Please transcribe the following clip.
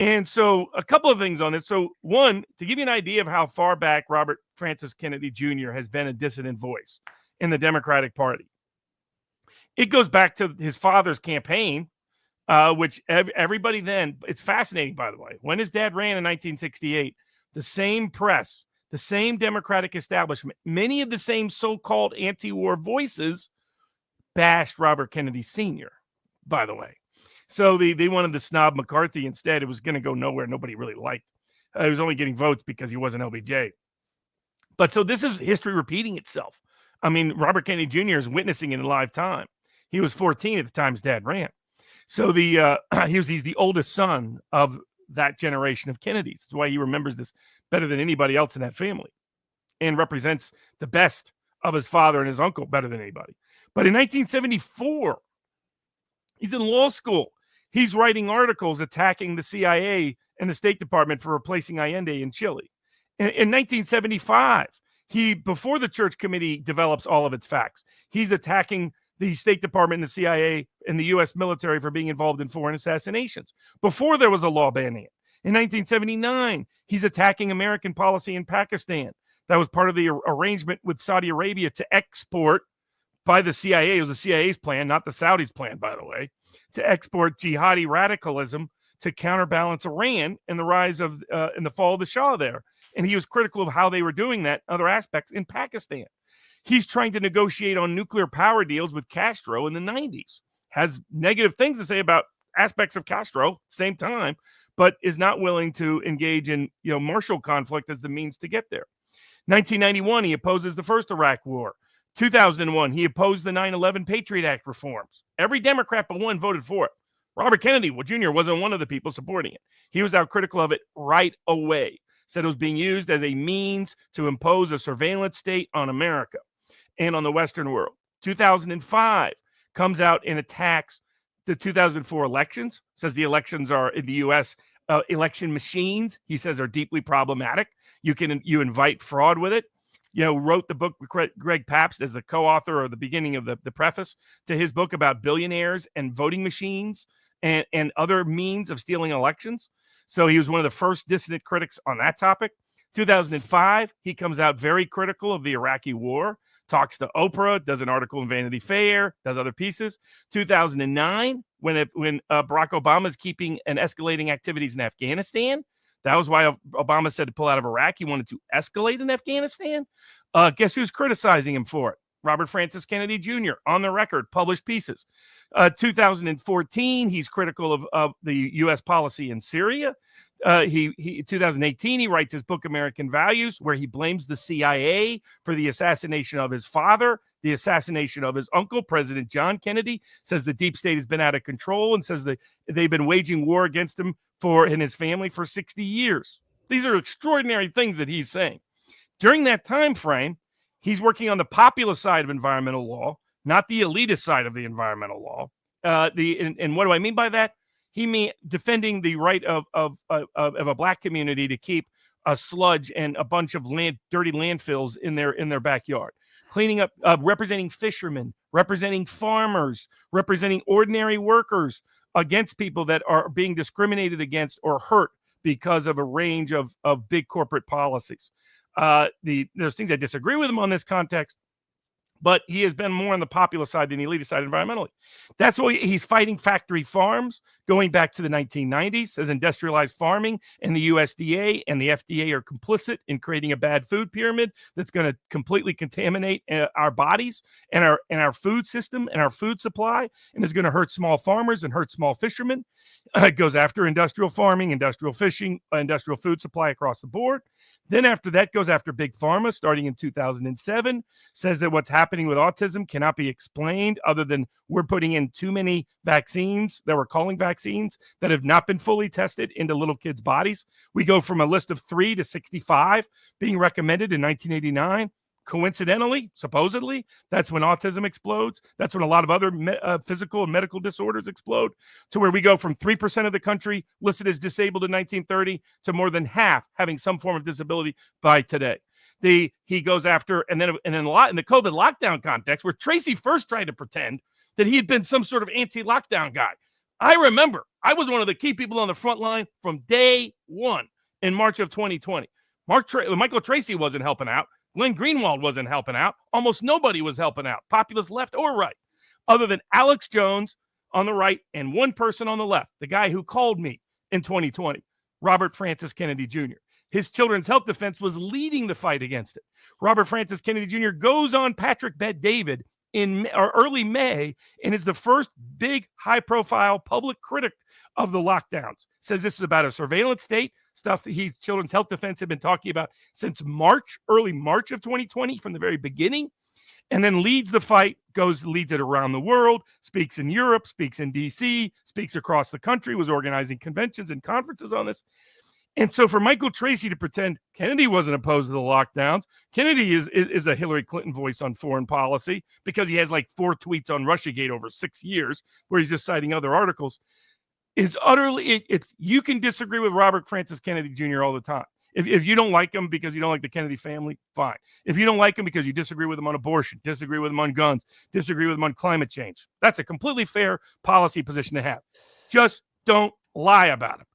And so a couple of things on this. So one, to give you an idea of how far back Robert Francis Kennedy Jr. has been a dissident voice in the Democratic Party. It goes back to his father's campaign, which everybody then, it's fascinating, by the way. When his dad ran in 1968, the same press, the same Democratic establishment, many of the same so-called anti-war voices bashed Robert Kennedy Sr., by the way. So they wanted to snob McCarthy instead. It was going to go nowhere. Nobody really liked. He was only getting votes because he wasn't LBJ. But so this is history repeating itself. I mean, Robert Kennedy Jr. is witnessing it in live time. He was 14 at the time his dad ran. So he's the oldest son of that generation of Kennedys. That's why he remembers this better than anybody else in that family and represents the best of his father and his uncle better than anybody. But in 1974, he's in law school. He's writing articles attacking the CIA and the State Department for replacing Allende in Chile. In 1975, before the Church Committee develops all of its facts, he's attacking the State Department and the CIA and the U.S. military for being involved in foreign assassinations, before there was a law banning it. In 1979, he's attacking American policy in Pakistan. That was part of the arrangement with Saudi Arabia to export by the CIA. It was the CIA's plan, not the Saudis' plan, by the way, to export jihadi radicalism to counterbalance Iran and the rise of and the fall of the Shah there. And he was critical of how they were doing that, other aspects in Pakistan. He's trying to negotiate on nuclear power deals with Castro in the 90s. Has negative things to say about aspects of Castro at the same time, but is not willing to engage in martial conflict as the means to get there. 1991, he opposes the first Iraq War. 2001, he opposed the 9/11 Patriot Act reforms. Every Democrat but one voted for it. Robert Kennedy Jr. wasn't one of the people supporting it. He was out critical of it right away. Said it was being used as a means to impose a surveillance state on America and on the Western world. 2005, comes out and attacks the 2004 elections, says the elections are in the U.S. Election machines, he says, are deeply problematic. You invite fraud with it. Wrote the book with Greg Papst as the co-author or the beginning of the preface to his book about billionaires and voting machines and other means of stealing elections. So he was one of the first dissident critics on that topic. 2005, he comes out very critical of the Iraqi war, talks to Oprah, does an article in Vanity Fair, does other pieces. 2009, when Barack Obama is keeping and escalating activities in Afghanistan, that was why Obama said to pull out of Iraq. He wanted to escalate in Afghanistan. Guess who's criticizing him for it? Robert Francis Kennedy Jr. on the record, published pieces. 2014, he's critical of the U.S. policy in Syria. 2018, he writes his book, American Values, where he blames the CIA for the assassination of his father, the assassination of his uncle, President John Kennedy, says the deep state has been out of control and says that they've been waging war against him and his family for 60 years. These are extraordinary things that he's saying. During that time frame, he's working on the populist side of environmental law, not the elitist side of the environmental law. And what do I mean by that? He means defending the right of a black community to keep a sludge and a bunch of dirty landfills in their backyard, cleaning up, representing fishermen, representing farmers, representing ordinary workers against people that are being discriminated against or hurt because of a range of big corporate policies. There's things I disagree with him on this context, but he has been more on the popular side than the elitist side environmentally. That's why he's fighting factory farms going back to the 1990s, as industrialized farming and the USDA and the FDA are complicit in creating a bad food pyramid that's going to completely contaminate our bodies and our food system and our food supply, and is going to hurt small farmers and hurt small fishermen. It goes after industrial farming, industrial fishing, industrial food supply across the board. Then after that goes after big pharma, starting in 2007, says that what's happening with autism cannot be explained other than we're putting in too many vaccines that we're calling vaccines that have not been fully tested into little kids' bodies. We go from a list of 3 to 65 being recommended in 1989. Coincidentally, supposedly, that's when autism explodes. That's when a lot of other physical and medical disorders explode, to where we go from 3% of the country listed as disabled in 1930 to more than half having some form of disability by today. He goes after, and then a lot in the COVID lockdown context, where Tracy first tried to pretend that he had been some sort of anti-lockdown guy. I remember I was one of the key people on the front line from day one in March of 2020. Michael Tracy wasn't helping out. Glenn Greenwald wasn't helping out. Almost nobody was helping out, populist left or right, other than Alex Jones on the right and one person on the left, the guy who called me in 2020, Robert Francis Kennedy Jr. His Children's Health Defense was leading the fight against it. Robert Francis Kennedy Jr. goes on Patrick Bet-David in early May and is the first big high-profile public critic of the lockdowns. Says this is about a surveillance state, stuff that Children's Health Defense had been talking about since early March of 2020, from the very beginning, and then leads the fight, leads it around the world, speaks in Europe, speaks in DC, speaks across the country, was organizing conventions and conferences on this. And so for Michael Tracy to pretend Kennedy wasn't opposed to the lockdowns, Kennedy is a Hillary Clinton voice on foreign policy because he has like 4 tweets on Russiagate over 6 years where he's just citing other articles, is utterly, you can disagree with Robert Francis Kennedy Jr. all the time. If you don't like him because you don't like the Kennedy family, fine. If you don't like him because you disagree with him on abortion, disagree with him on guns, disagree with him on climate change, that's a completely fair policy position to have. Just don't lie about him.